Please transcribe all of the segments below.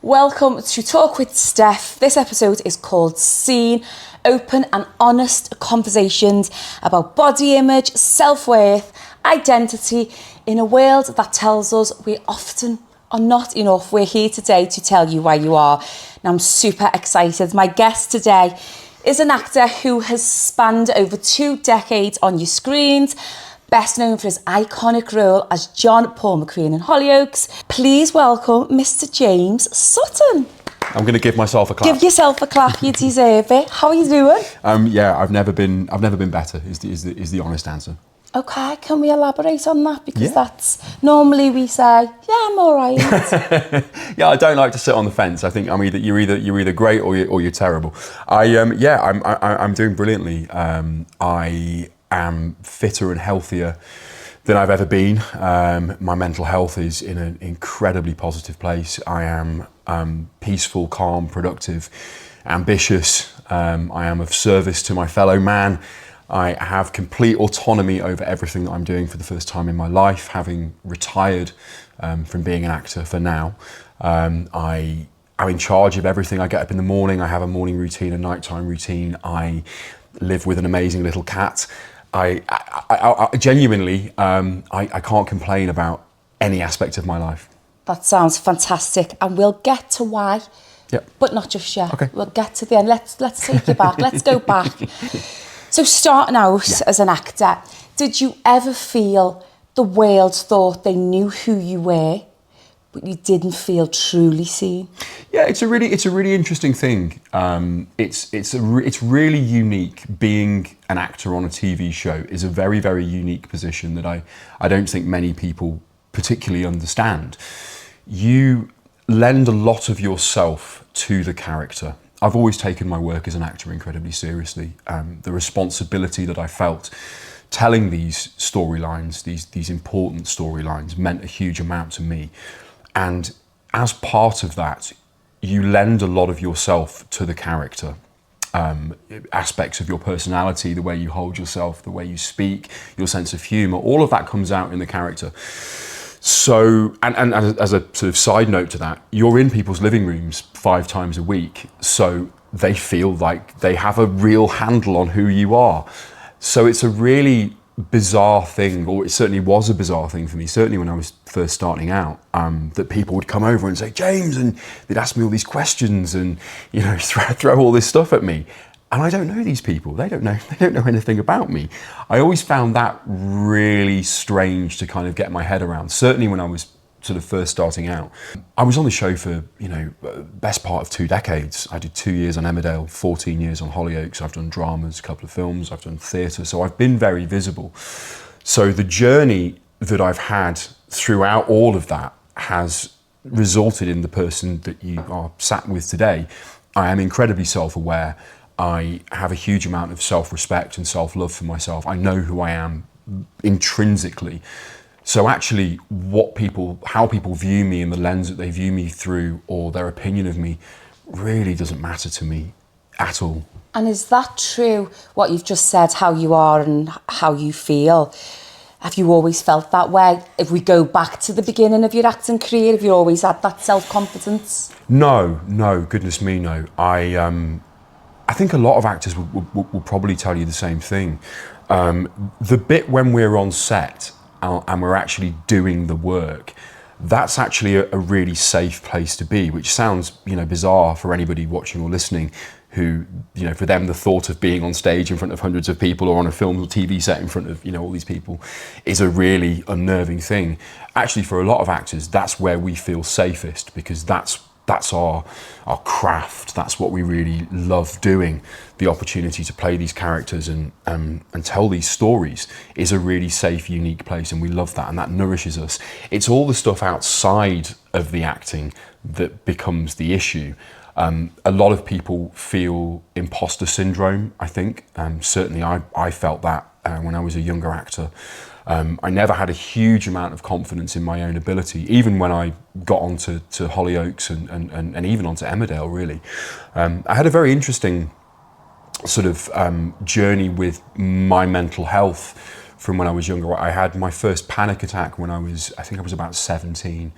Welcome to Talk with Steph. This episode is called Seen, open and honest conversations about body image, self-worth, identity in a world that tells us we often are not enough. We're here today to tell you why you are. And I'm super excited. My guest today is an actor who has spanned over 2 decades on your screens, best known for his iconic role as John Paul McQueen in Hollyoaks. Please welcome Mr. James Sutton. I'm going to give myself a clap. Give yourself a clap, you deserve it. How are you doing? Yeah, I've never been better. Is the honest answer. Okay, can we elaborate on that? Because that's normally we say, yeah, I'm all right. Yeah, I don't like to sit on the fence. I think you're either great or you're terrible. I'm doing brilliantly. I am fitter and healthier than I've ever been. My mental health is in an incredibly positive place. I am peaceful, calm, productive, ambitious. I am of service to my fellow man. I have complete autonomy over everything that I'm doing for the first time in my life, having retired from being an actor for now. I'm in charge of everything. I get up in the morning, I have a morning routine, a nighttime routine. I live with an amazing little cat. I genuinely, I can't complain about any aspect of my life. That sounds fantastic, and we'll get to why, but not just yet. Okay. We'll get to the end. Let's take you back. Let's go back. So starting out as an actor, did you ever feel the world thought they knew who you were, but you didn't feel truly seen? Yeah, it's a really interesting thing. It's really unique. Being an actor on a TV show is a very, very unique position that I don't think many people particularly understand. You lend a lot of yourself to the character. I've always taken my work as an actor incredibly seriously. The responsibility that I felt telling these storylines, these important storylines, meant a huge amount to me. And as part of that, you lend a lot of yourself to the character. Aspects of your personality, the way you hold yourself, the way you speak, your sense of humour, all of that comes out in the character. So, and as a sort of side note to that, you're in people's living rooms 5 times a week, so they feel like they have a real handle on who you are. So it's a really bizarre thing, or it certainly was a bizarre thing for me, certainly when I was first starting out, that people would come over and say, James, and they'd ask me all these questions and, you know, throw all this stuff at me. And I don't know these people. They don't know anything about me. I always found that really strange to kind of get my head around, certainly when I was sort of first starting out. I was on the show for, best part of 2 decades. I did 2 years on Emmerdale, 14 years on Hollyoaks. I've done dramas, a couple of films, I've done theatre, so I've been very visible. So the journey that I've had throughout all of that has resulted in the person that you are sat with today. I am incredibly self-aware. I have a huge amount of self-respect and self-love for myself. I know who I am intrinsically. So actually how people view me and the lens that they view me through, or their opinion of me, really doesn't matter to me at all. And is that true, what you've just said, how you are and how you feel? Have you always felt that way? If we go back to the beginning of your acting career, have you always had that self-confidence? No, goodness me, no. I think a lot of actors will probably tell you the same thing. The bit when we're on set and we're actually doing the work, that's actually a really safe place to be, which sounds, bizarre for anybody watching or listening who, for them, the thought of being on stage in front of hundreds of people or on a film or TV set in front of, all these people is a really unnerving thing. Actually, for a lot of actors, that's where we feel safest, because that's our craft. That's what we really love doing. The opportunity to play these characters and tell these stories is a really safe, unique place, and we love that, and that nourishes us. It's all the stuff outside of the acting that becomes the issue. A lot of people feel imposter syndrome, I think. Certainly I felt that when I was a younger actor. I never had a huge amount of confidence in my own ability, even when I got onto Hollyoaks and even onto Emmerdale, really. I had a very interesting sort of journey with my mental health from when I was younger. I had my first panic attack when I think I was about 17.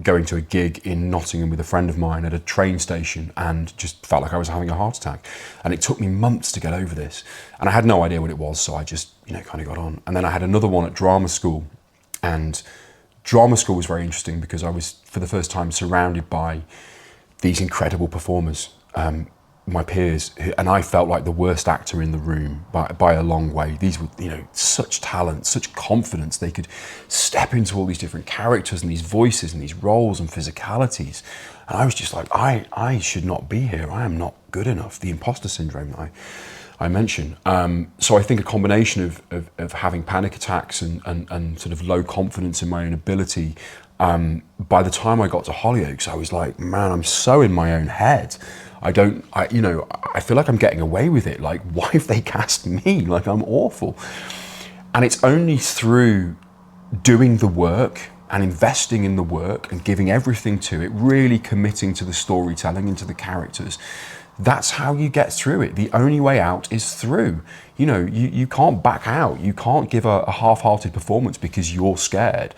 going to a gig in Nottingham with a friend of mine at a train station, and just felt like I was having a heart attack. And it took me months to get over this. And I had no idea what it was, so I just, kind of got on. And then I had another one at drama school, and drama school was very interesting because I was, for the first time, surrounded by these incredible performers, my peers, and I felt like the worst actor in the room by a long way. These were, such talent, such confidence. They could step into all these different characters and these voices and these roles and physicalities. And I was just like, I should not be here. I am not good enough. The imposter syndrome that I mentioned. So I think a combination of having panic attacks and sort of low confidence in my own ability. By the time I got to Hollyoaks, I was like, man, I'm so in my own head. I feel like I'm getting away with it. Like, why have they cast me? Like, I'm awful. And it's only through doing the work and investing in the work and giving everything to it, really committing to the storytelling and to the characters. That's how you get through it. The only way out is through. You can't back out. You can't give a half-hearted performance because you're scared.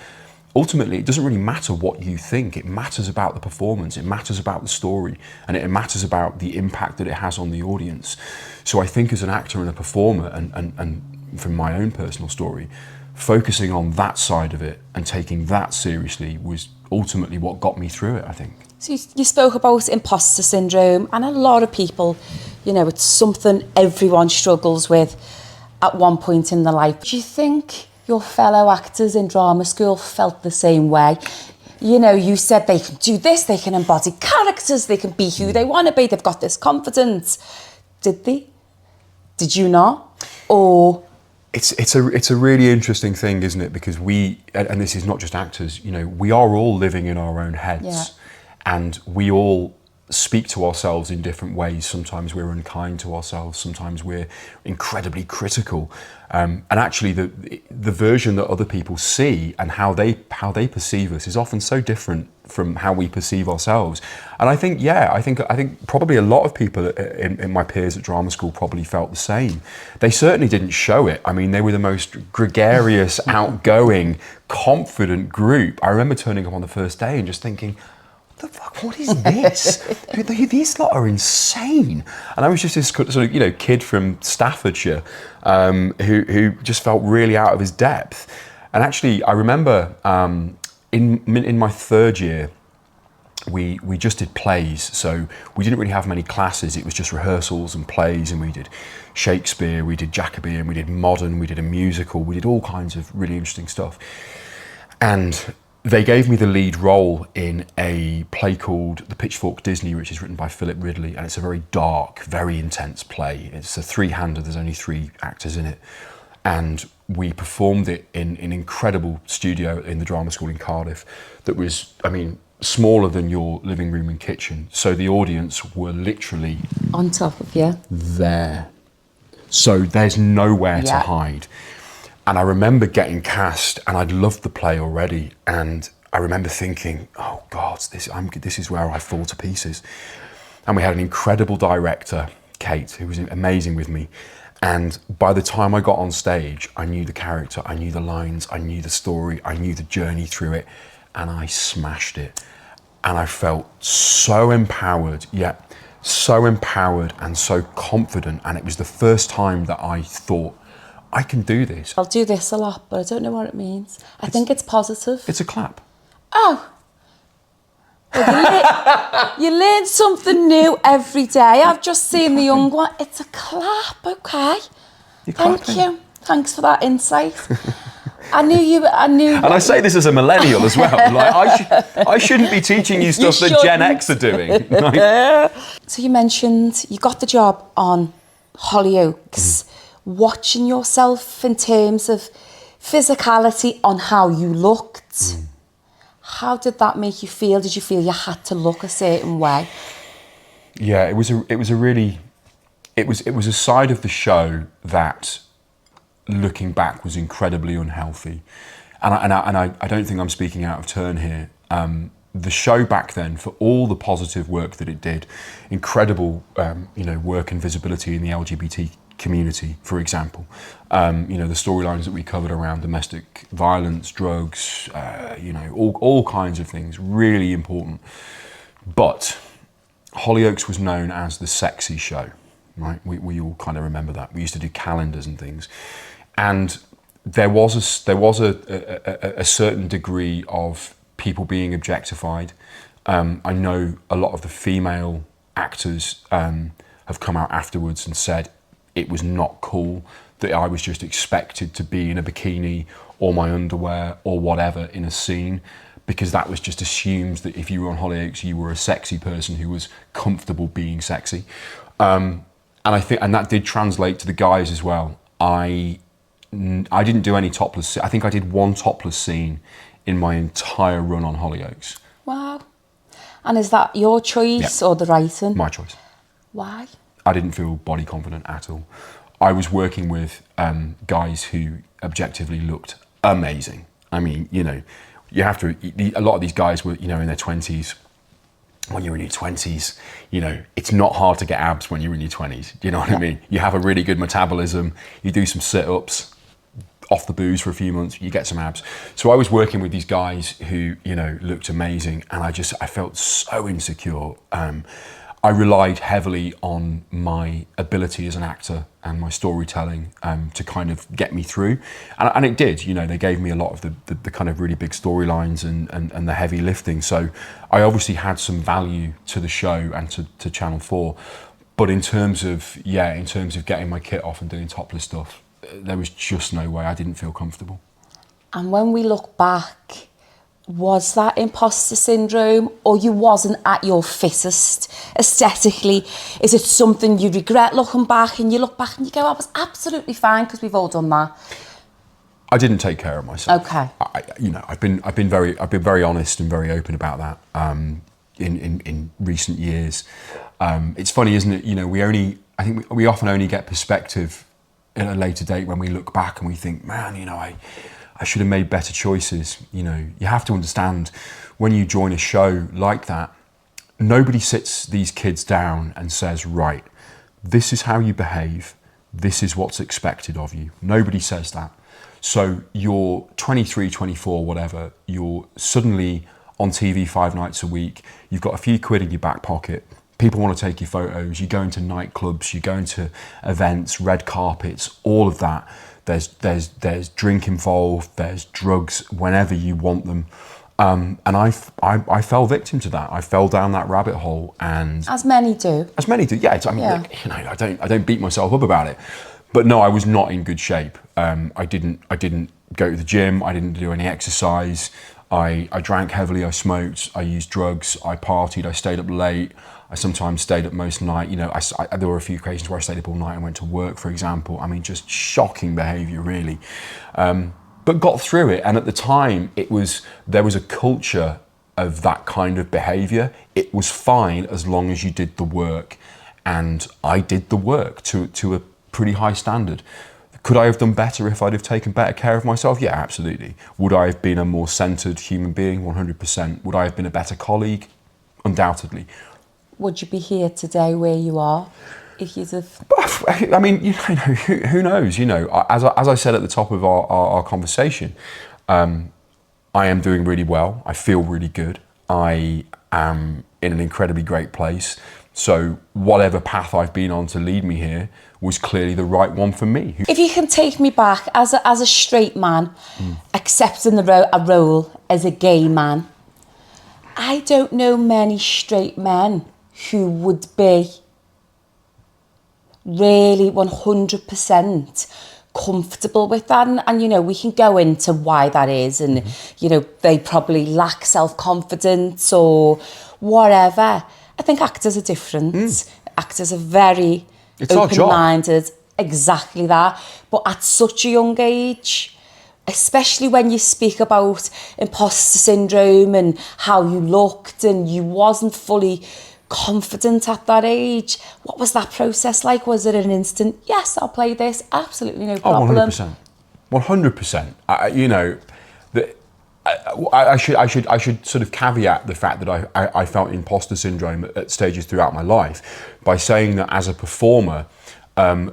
Ultimately, it doesn't really matter what you think. It matters about the performance, it matters about the story, and it matters about the impact that it has on the audience. So I think as an actor and a performer, and from my own personal story, focusing on that side of it and taking that seriously was ultimately what got me through it, I think. So you spoke about imposter syndrome, and a lot of people, it's something everyone struggles with at one point in their life. Do you think your fellow actors in drama school felt the same way? You said they can do this, they can embody characters, they can be who they want to be, they've got this confidence. Did they? Did you not? Or... It's a really interesting thing, isn't it? Because we, and this is not just actors, we are all living in our own heads. Yeah. And we all speak to ourselves in different ways. Sometimes we're unkind to ourselves, sometimes we're incredibly critical. And actually the version that other people see and how they perceive us is often so different from how we perceive ourselves. And I think probably a lot of people in my peers at drama school probably felt the same. They certainly didn't show it. I mean, they were the most gregarious, outgoing, confident group. I remember turning up on the first day and just thinking, the fuck, what is this? These lot are insane. And I was just this sort of, kid from Staffordshire who just felt really out of his depth. And actually, I remember in my third year, we just did plays. So we didn't really have many classes. It was just rehearsals and plays, and we did Shakespeare, we did Jacobean, we did modern, we did a musical, we did all kinds of really interesting stuff. And they gave me the lead role in a play called The Pitchfork Disney, which is written by Philip Ridley, and it's a very dark, very intense play. It's a three-hander, there's only 3 actors in it. And we performed it in an incredible studio in the drama school in Cardiff that was, smaller than your living room and kitchen. So the audience were literally... on top of you. There. So there's nowhere to hide. And I remember getting cast, and I'd loved the play already. And I remember thinking, oh God, this is where I fall to pieces. And we had an incredible director, Kate, who was amazing with me. And by the time I got on stage, I knew the character, I knew the lines, I knew the story, I knew the journey through it, and I smashed it. And I felt so empowered, so empowered and so confident. And it was the first time that I thought, I can do this. I'll do this a lot, but I don't know what it means. I think it's positive. It's a clap. Oh. Well, you learn something new every day. I've just seen the young one. It's a clap, okay. Thank you. Thanks for that insight. I knew. And I say this as a millennial as well. Like, I shouldn't be teaching you stuff that Gen X are doing. Like, so you mentioned you got the job on Hollyoaks. Watching yourself in terms of physicality on how you looked. How did that make you feel? Did you feel you had to look a certain way? Yeah, it was a side of the show that, looking back, was incredibly unhealthy. And I don't think I'm speaking out of turn here. The show back then, for all the positive work that it did, incredible work and visibility in the LGBTQ community, for example. You know, the storylines that we covered around domestic violence, drugs, you know, all kinds of things, really important. But Hollyoaks was known as the sexy show, right? We all kind of remember that. We used to do calendars and things. And there was a certain degree of people being objectified. I know a lot of the female actors have come out afterwards and said it was not cool, that I was just expected to be in a bikini or my underwear or whatever in a scene, because that was just assumed that if you were on Hollyoaks, you were a sexy person who was comfortable being sexy. And I think, and that did translate to the guys as well. I didn't do any topless. I think I did one topless scene in my entire run on Hollyoaks. Wow. And is that your choice or the writing? My choice. Why? I didn't feel body confident at all. I was working with guys who objectively looked amazing. I mean, you know, you have to, a lot of these guys were, you know, in their 20s. When you're in your 20s, you know, it's not hard to get abs when you're in your 20s. Do you know what I mean? You have a really good metabolism, you do some sit-ups, off the booze for a few months, you get some abs. So I was working with these guys who, you know, looked amazing, and I felt so insecure. I relied heavily on my ability as an actor and my storytelling to kind of get me through. And it did, you know, they gave me a lot of the kind of really big storylines and the heavy lifting. So I obviously had some value to the show and to Channel 4. But in terms of getting my kit off and doing topless stuff, there was just no way. I didn't feel comfortable. And when we look back, was that imposter syndrome, or you wasn't at your fittest aesthetically? Is it something you regret looking back, and you look back and you go, I was absolutely fine, because we've all done that? I didn't take care of myself. Okay. You know, I've been very honest and very open about that in recent years. It's funny, isn't it? You know, I think we often only get perspective at a later date when we look back and we think, man, you know, I should have made better choices. You know, you have to understand, when you join a show like that, nobody sits these kids down and says, right, this is how you behave, this is what's expected of you. Nobody says that. So you're 23, 24, whatever, you're suddenly on TV 5 nights a week, you've got a few quid in your back pocket, people want to take your photos, you go into nightclubs, you go into events, red carpets, all of that. There's drink involved, there's drugs whenever you want them. And I fell victim to that. I fell down that rabbit hole, and as many do. Yeah. I mean, yeah. Look, you know, I don't beat myself up about it, but no, I was not in good shape. I didn't go to the gym. I didn't do any exercise. I drank heavily. I smoked. I used drugs. I partied. I stayed up late. I sometimes stayed up most night. You know, there were a few occasions where I stayed up all night and went to work, for example. I mean, just shocking behaviour, really. But got through it. And at the time, there was a culture of that kind of behaviour. It was fine as long as you did the work. And I did the work to a pretty high standard. Could I have done better if I'd have taken better care of myself? Yeah, absolutely. Would I have been a more centred human being? 100%. Would I have been a better colleague? Undoubtedly. Would you be here today where you are if you'd have... I mean, you know, who knows? You know, as I said at the top of our conversation, I am doing really well. I feel really good. I am in an incredibly great place. So whatever path I've been on to lead me here was clearly the right one for me. If you can take me back as a straight man, accepting a role as a gay man, I don't know many straight men who would be really 100% comfortable with that. And, you know, we can go into why that is. And, you know, they probably lack self-confidence or whatever. I think actors are different. Actors are very open-minded. Exactly that. But at such a young age, especially when you speak about imposter syndrome and how you looked and you wasn't fully confident at that age, what was that process like? Was it an instant, yes, I'll play this, absolutely no problem? 100%. 100%. You know, I should sort of caveat the fact that I felt imposter syndrome at stages throughout my life by saying that as a performer,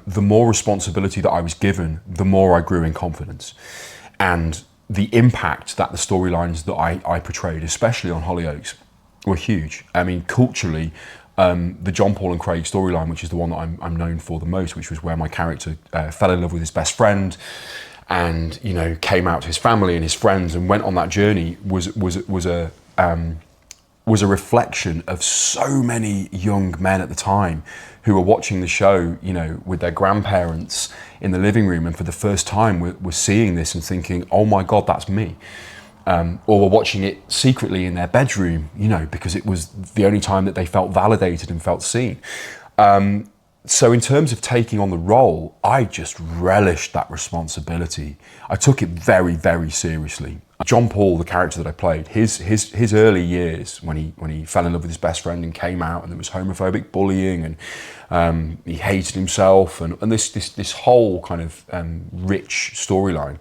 the more responsibility that I was given, the more I grew in confidence. And the impact that the storylines that I portrayed, especially on Hollyoaks, were huge. I mean, culturally, the John, Paul and Craig storyline, which is the one that I'm known for the most, which was where my character fell in love with his best friend and, you know, came out to his family and his friends and went on that journey, was a reflection of so many young men at the time who were watching the show, you know, with their grandparents in the living room, and for the first time were seeing this and thinking, oh my God, that's me. Or were watching it secretly in their bedroom, you know, because it was the only time that they felt validated and felt seen. So in terms of taking on the role, I just relished that responsibility. I took it very, very seriously. John Paul, the character that I played, his early years when he fell in love with his best friend and came out, and there was homophobic bullying, and he hated himself, and this whole kind of rich storyline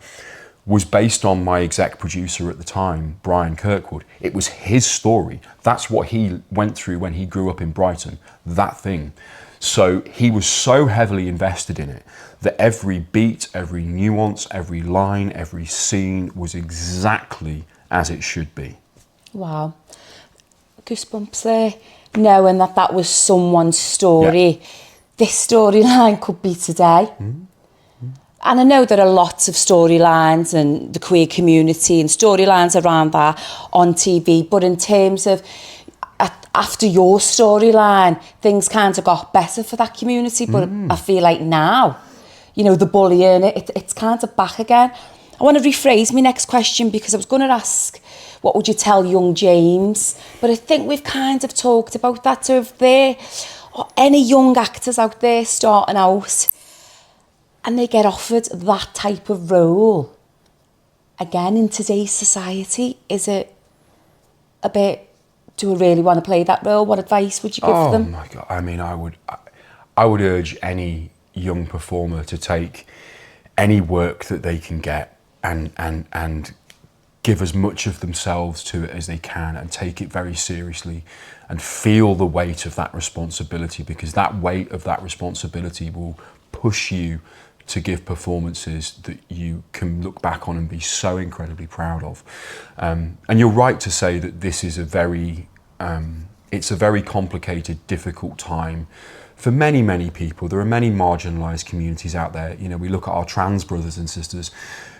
was based on my exec producer at the time, Brian Kirkwood. It was his story. That's what he went through when he grew up in Brighton, that thing. So he was so heavily invested in it that every beat, every nuance, every line, every scene was exactly as it should be. Wow. Goosebumps there, knowing that was someone's story. Yeah. This storyline could be today. Mm-hmm. And I know there are lots of storylines and the queer community and storylines around that on TV, but in terms of after your storyline, things kind of got better for that community, but I feel like now, you know, the bullying, it's kind of back again. I want to rephrase my next question, because I was going to ask, what would you tell young James? But I think we've kind of talked about that. So if there are any young actors out there starting out and they get offered that type of role, again, in today's society, is it a bit, do we really want to play that role? What advice would you give them? Oh my God, I mean, I would urge any young performer to take any work that they can get and give as much of themselves to it as they can, and take it very seriously and feel the weight of that responsibility, because that weight of that responsibility will push you to give performances that you can look back on and be so incredibly proud of. And you're right to say that this is it's a very complicated, difficult time for many, many people. There are many marginalised communities out there. You know, we look at our trans brothers and sisters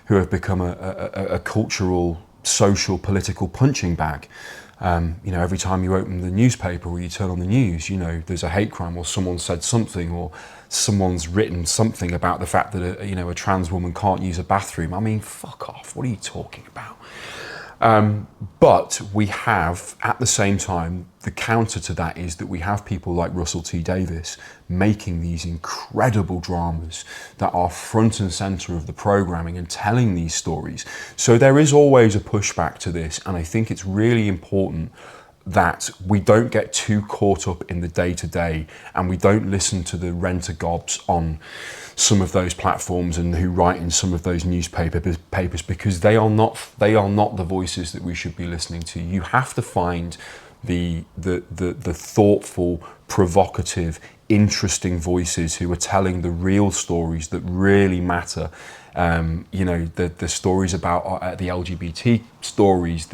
who have become a cultural, social, political punching bag. You know, every time you open the newspaper or you turn on the news, you know, there's a hate crime, or someone said something, or someone's written something about the fact that a trans woman can't use a bathroom. I mean, fuck off. What are you talking about? But we have, at the same time, the counter to that is that we have people like Russell T Davies making these incredible dramas that are front and centre of the programming and telling these stories. So there is always a pushback to this, and I think it's really important that we don't get too caught up in the day-to-day, and we don't listen to the rent-a-gobs on some of those platforms and who write in some of those newspapers, because they are not the voices that we should be listening to. You have to find the thoughtful, provocative, interesting voices who are telling the real stories that really matter. You know, the stories about the LGBT stories,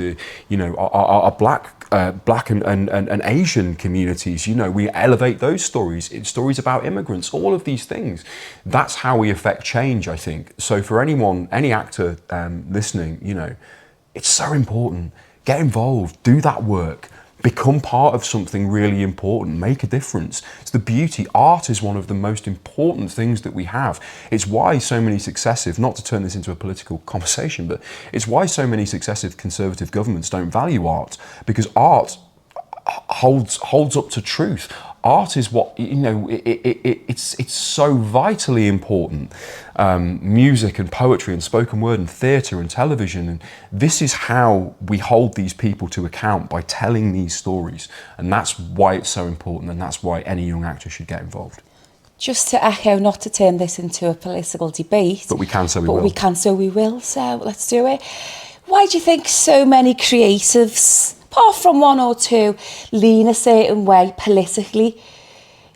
our black and Asian communities. You know, we elevate those stories. It's stories about immigrants, all of these things. That's how we affect change, I think. So for anyone, any actor listening, you know, it's so important. Get involved, do that work. Become part of something really important, make a difference. It's the beauty. Art is one of the most important things that we have. It's why so many successive, not to turn this into a political conversation, but it's why so many successive conservative governments don't value art, because art holds up to truth. Art is what, you know, it's so vitally important. Music and poetry and spoken word and theatre and television. And this is how we hold these people to account, by telling these stories. And that's why it's so important, and that's why any young actor should get involved. Just to echo, not to turn this into a political debate. But we can, so we will. But we can, so we will. So let's do it. Why do you think so many creatives, apart from one or two, lean a certain way politically?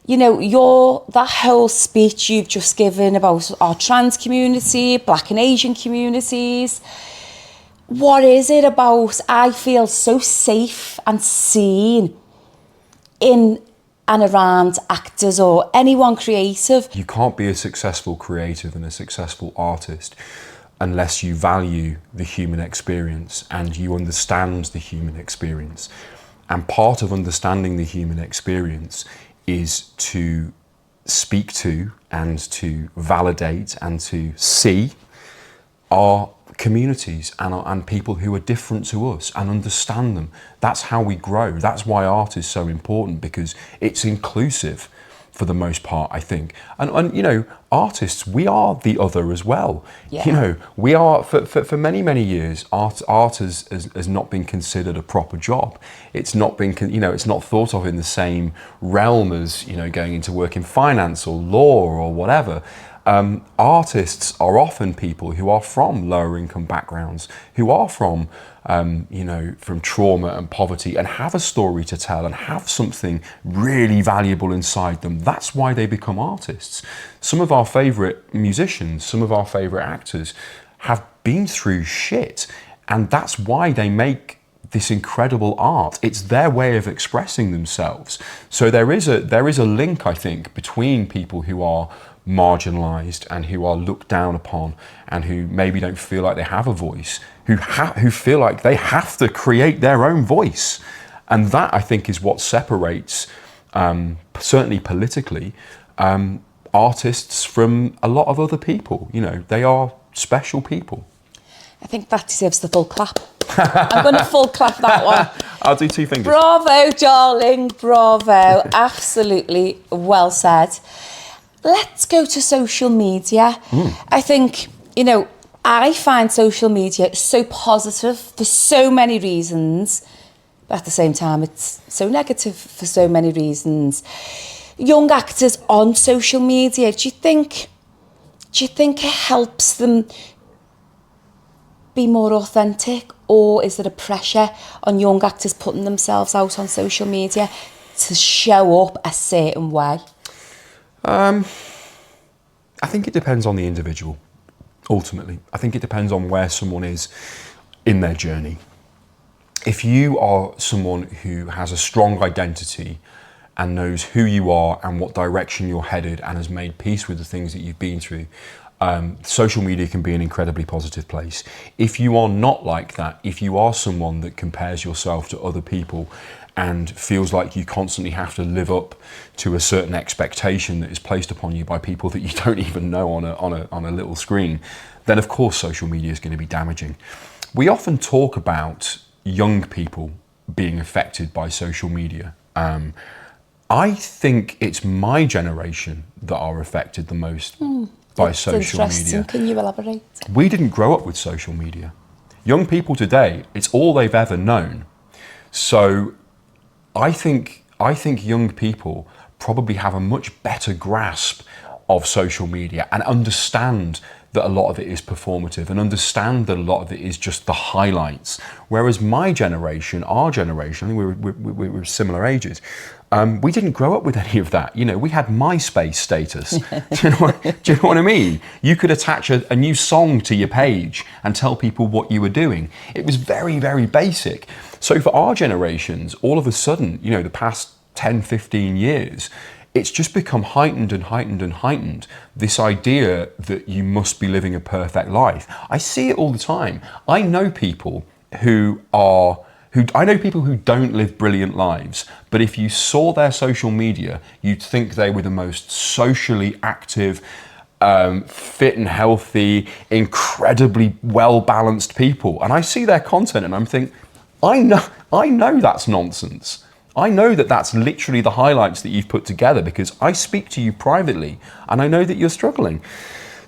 you know, that whole speech you've just given about our trans community, Black and Asian communities, what is it about I feel so safe and seen in and around actors or anyone creative? You can't be a successful creative and a successful artist unless you value the human experience and you understand the human experience. And part of understanding the human experience is to speak to and to validate and to see our communities and people who are different to us and understand them. That's how we grow. That's why art is so important, because it's inclusive for the most part, I think. And you know, artists, we are the other as well. Yeah. You know, we are, for many, many years, art has not been considered a proper job. It's not been, you know, it's not thought of in the same realm as, you know, going into work in finance or law or whatever. Artists are often people who are from lower income backgrounds, who are from, you know, from trauma and poverty, and have a story to tell and have something really valuable inside them. That's why they become artists. Some of our favourite musicians, some of our favourite actors have been through shit, and that's why they make this incredible art. It's their way of expressing themselves. So there is a link, I think, between people who are marginalized and who are looked down upon and who maybe don't feel like they have a voice, who feel like they have to create their own voice. And that, I think, is what separates, certainly politically, artists from a lot of other people. You know, they are special people. I think that deserves the full clap. I'm going to full clap that one. I'll do 2 fingers. Bravo, darling, bravo. Absolutely well said. Let's go to social media. I think, you know, I find social media so positive for so many reasons, but at the same time, it's so negative for so many reasons. Young actors on social media, do you think it helps them be more authentic, or is there a pressure on young actors putting themselves out on social media to show up a certain way? I think it depends on the individual, ultimately. I think it depends on where someone is in their journey. If you are someone who has a strong identity and knows who you are and what direction you're headed and has made peace with the things that you've been through, social media can be an incredibly positive place. If you are not like that, if you are someone that compares yourself to other people and feels like you constantly have to live up to a certain expectation that is placed upon you by people that you don't even know on a little screen, then of course social media is going to be damaging. We often talk about young people being affected by social media. I think it's my generation that are affected the most by social media. Can you elaborate? We didn't grow up with social media. Young people today, it's all they've ever known. So I think young people probably have a much better grasp of social media and understand that a lot of it is performative and understand that a lot of it is just the highlights. Whereas my generation, our generation, I think we were similar ages, we didn't grow up with any of that. You know, we had MySpace status. Do you know what I mean? You could attach a new song to your page and tell people what you were doing. It was very, very basic. So for our generations, all of a sudden, you know, the past 10, 15 years, it's just become heightened and heightened and heightened, this idea that you must be living a perfect life. I see it all the time. I know people who don't live brilliant lives, but if you saw their social media, you'd think they were the most socially active, fit and healthy, incredibly well-balanced people. And I see their content and I'm thinking, I know that's nonsense. I know that that's literally the highlights that you've put together because I speak to you privately and I know that you're struggling.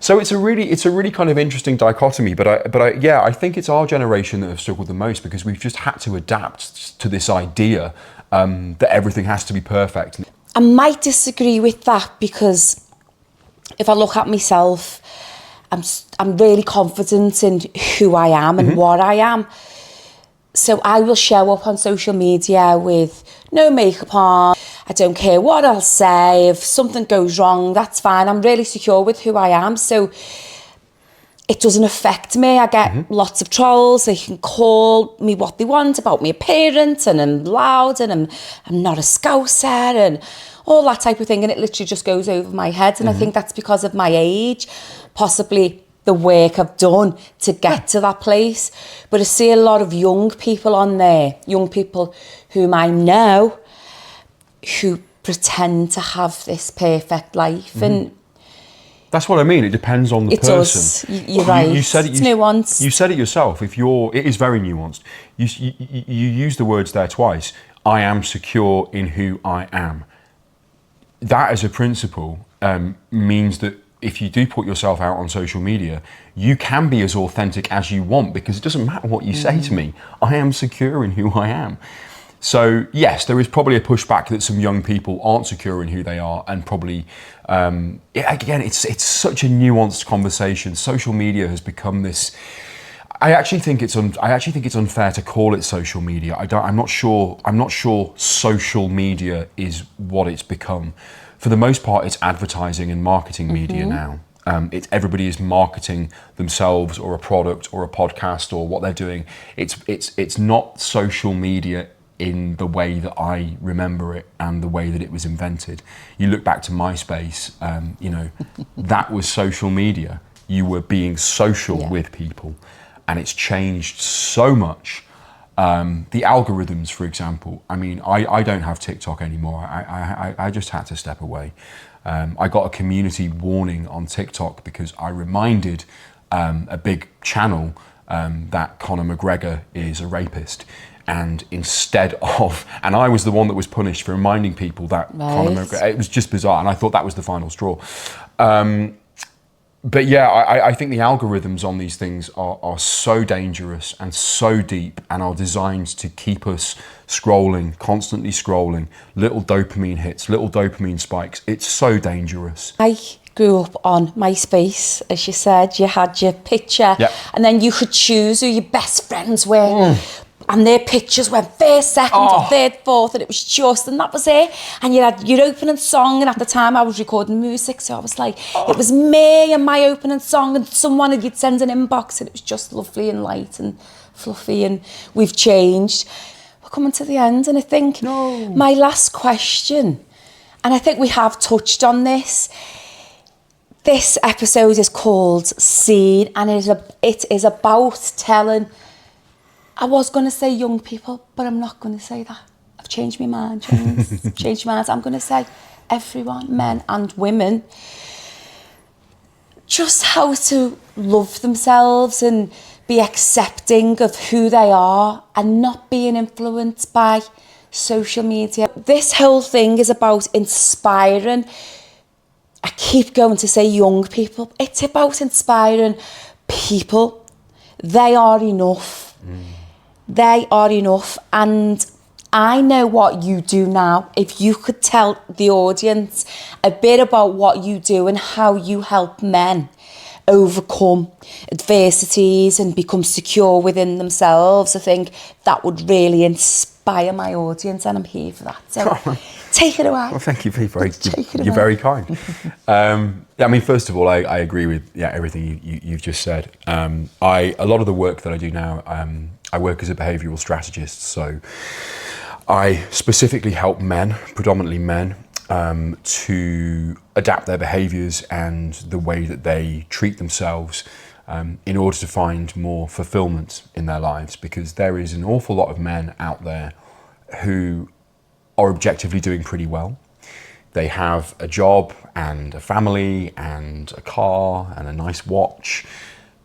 So it's a really kind of interesting dichotomy, but I think it's our generation that have struggled the most because we've just had to adapt to this idea that everything has to be perfect. I might disagree with that because if I look at myself, I'm really confident in who I am and what I am. So I will show up on social media with no makeup on. I don't care what I'll say. If something goes wrong, that's fine. I'm really secure with who I am. So it doesn't affect me. I get lots of trolls. They can call me what they want about my appearance, and I'm loud, and I'm not a scouser, and all that type of thing. And it literally just goes over my head. And I think that's because of my age, possibly the work I've done to get to that place. But I see a lot of young people on there, young people whom I know, who pretend to have this perfect life. And that's what I mean. It depends on the it person. Does. You're right. You said it. It's nuanced. You said it yourself. It is very nuanced. You used the words there twice. I am secure in who I am. That as a principle means that if you do put yourself out on social media, you can be as authentic as you want, because it doesn't matter what you say to me. I am secure in who I am. So yes, there is probably a pushback that some young people aren't secure in who they are, and probably again, it's such a nuanced conversation. Social media has become this. I actually think it's unfair to call it social media. I'm not sure social media is what it's become. For the most part, it's advertising and marketing media now. Everybody is marketing themselves or a product or a podcast or what they're doing. It's not social media in the way that I remember it and the way that it was invented. You look back to MySpace, that was social media. You were being social with people, and it's changed so much. The algorithms, for example, I mean, I don't have TikTok anymore. I just had to step away. I got a community warning on TikTok because I reminded a big channel that Conor McGregor is a rapist. And and I was the one that was punished for reminding people that Conor McGregor, it was just bizarre. And I thought that was the final straw. But yeah, I think the algorithms on these things are so dangerous and so deep, and are designed to keep us scrolling, constantly scrolling, little dopamine hits, little dopamine spikes. It's so dangerous. I grew up on MySpace, as you said. You had your picture, and then you could choose who your best friends were. And their pictures went first, second, or third, fourth, and it was just, and that was it. And you had your opening song, and at the time I was recording music, so I was like, it was me and my opening song, and someone you'd send an inbox, and it was just lovely and light and fluffy, and we've changed. We're coming to the end, and I think my last question, and I think we have touched on this. This episode is called Seen, and it is about telling. I was going to say young people, but I'm not going to say that. I've changed my mind, James. Changed my mind. I'm going to say everyone, men and women, just how to love themselves and be accepting of who they are and not being influenced by social media. This whole thing is about inspiring. I keep going to say young people. It's about inspiring people. They are enough. They are enough. And I know what you do now. If you could tell the audience a bit about what you do and how you help men overcome adversities and become secure within themselves, I think that would really inspire my audience, and I'm here for that. So take it away. Well, thank you, Pete. You're very kind. I mean, first of all, I agree with everything you've just said. A lot of the work that I do now, I work as a behavioural strategist, so I specifically help men, predominantly men, to adapt their behaviours and the way that they treat themselves in order to find more fulfilment in their lives, because there is an awful lot of men out there who are objectively doing pretty well. They have a job and a family and a car and a nice watch,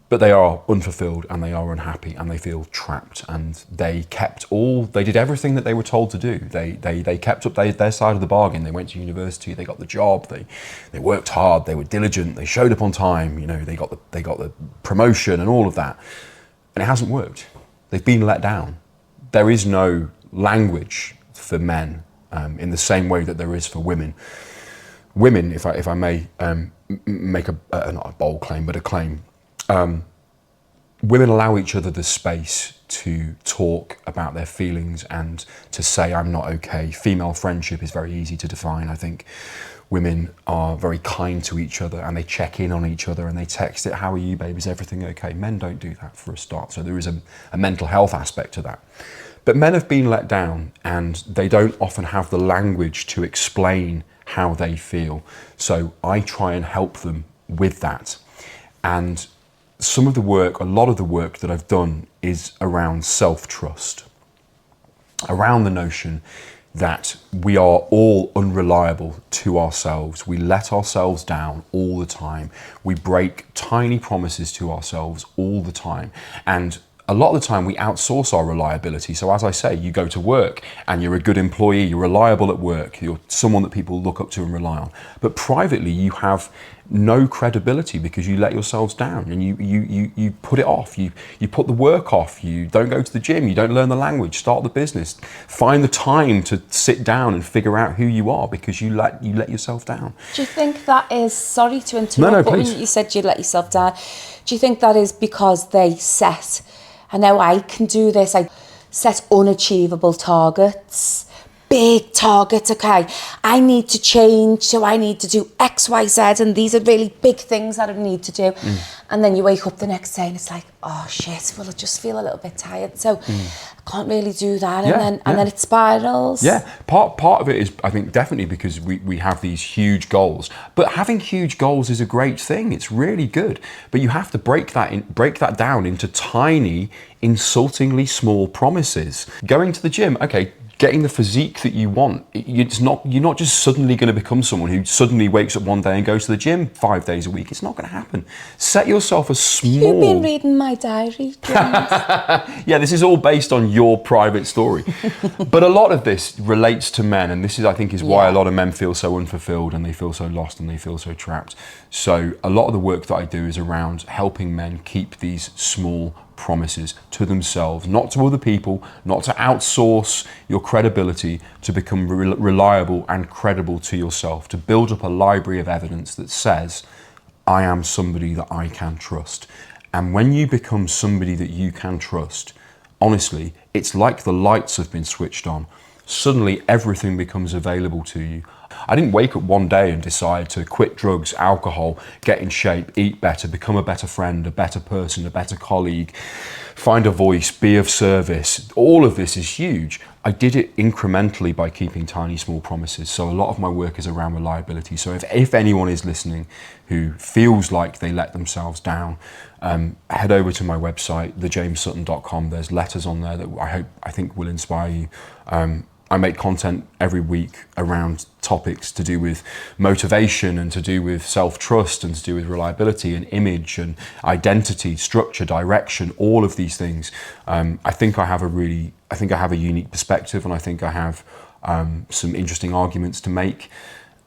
but they are unfulfilled and they are unhappy and they feel trapped, and they did everything that they were told to do. They kept up their side of the bargain. They went to university, they got the job, they worked hard, they were diligent, they showed up on time, they got the promotion and all of that. And it hasn't worked. They've been let down. There is no language for men in the same way that there is for women. Women, if I may make not a bold claim, but a claim, women allow each other the space to talk about their feelings and to say, I'm not okay. Female friendship is very easy to define. I think women are very kind to each other and they check in on each other and they text it, how are you, babe? Is everything okay? Men don't do that for a start. So there is a mental health aspect to that. But men have been let down and they don't often have the language to explain how they feel. So I try and help them with that. And some of the work, a lot of the work that I've done is around self-trust, around the notion that we are all unreliable to ourselves. We let ourselves down all the time. We break tiny promises to ourselves all the time. And a lot of the time we outsource our reliability. So as I say, you go to work and you're a good employee, you're reliable at work, you're someone that people look up to and rely on. But privately you have no credibility because you let yourselves down and you put it off, you put the work off, you don't go to the gym, you don't learn the language, start the business, find the time to sit down and figure out who you are because you let yourself down. Do you think that is, sorry to interrupt, no, but please. when you said you let yourself down, do you think that is because they set, I know I can do this, I set unachievable targets, big targets, okay, I need to change, so I need to do X, Y, Z, and these are really big things that I need to do. And then you wake up the next day and it's like, oh shit, well I just feel a little bit tired, so I can't really do that, and then it spirals. Yeah, part of it is, I think, definitely because we have these huge goals. But having huge goals is a great thing. It's really good. But you have to break that down into tiny, insultingly small promises. Going to the gym, okay, getting the physique that you want. You're not just suddenly going to become someone who suddenly wakes up one day and goes to the gym 5 days a week. It's not going to happen. Set yourself a small... You've been reading my diary, James. Yeah, this is all based on your private story. But a lot of this relates to men, and this is, I think, is why a lot of men feel so unfulfilled and they feel so lost and they feel so trapped. So a lot of the work that I do is around helping men keep these small promises to themselves, not to other people, not to outsource your credibility, to become reliable and credible to yourself, to build up a library of evidence that says, I am somebody that I can trust. And when you become somebody that you can trust, honestly, it's like the lights have been switched on. Suddenly everything becomes available to you. I didn't wake up one day and decide to quit drugs, alcohol, get in shape, eat better, become a better friend, a better person, a better colleague, find a voice, be of service. All of this is huge. I did it incrementally by keeping tiny, small promises. So a lot of my work is around reliability. So if anyone is listening who feels like they let themselves down, head over to my website, thejamessutton.com. There's letters on there that I think will inspire you. I make content every week around topics to do with motivation and to do with self-trust and to do with reliability and image and identity, structure, direction, all of these things. I think I have a unique perspective, and I think I have some interesting arguments to make,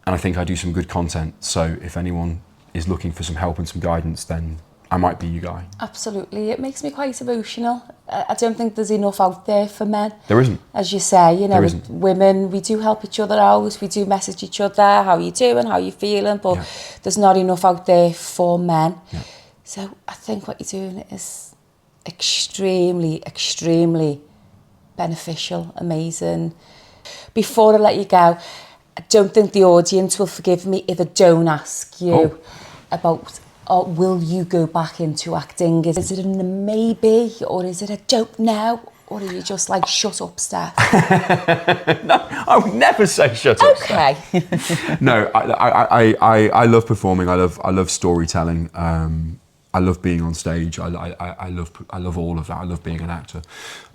and I think I do some good content. So if anyone is looking for some help and some guidance, then I might be you guy. Absolutely. It makes me quite emotional. I don't think there's enough out there for men. There isn't. As you say, you know, There isn't. women, we do help each other out. We do message each other, how you doing, how you feeling, but there's not enough out there for men. Yeah. So I think what you're doing is extremely, extremely beneficial, amazing. Before I let you go, I don't think the audience will forgive me if I don't ask you about... Or will you go back into acting? Is it a maybe, or is it a don't know, or are you just like, shut up, Steph? No, I would never say shut up. Okay. No, I love performing. I love storytelling. I love being on stage. I love all of that. I love being an actor.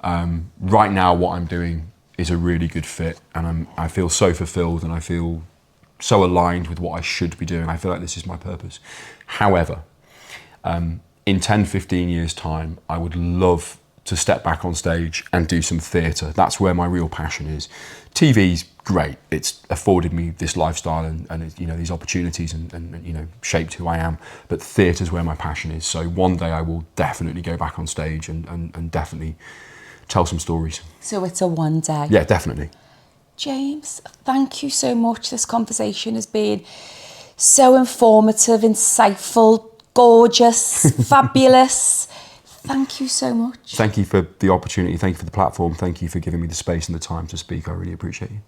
Right now, what I'm doing is a really good fit, and I feel so fulfilled, and I feel so aligned with what I should be doing. I feel like this is my purpose. However, in 10, 15 years' time, I would love to step back on stage and do some theatre. That's where my real passion is. TV's great. It's afforded me this lifestyle and it, you know, these opportunities and you know, shaped who I am. But theatre's where my passion is. So one day I will definitely go back on stage and definitely tell some stories. So it's a one day. Yeah, definitely. James, thank you so much. This conversation has been so informative, insightful, gorgeous, fabulous. Thank you so much. Thank you for the opportunity. Thank you for the platform. Thank you for giving me the space and the time to speak. I really appreciate you.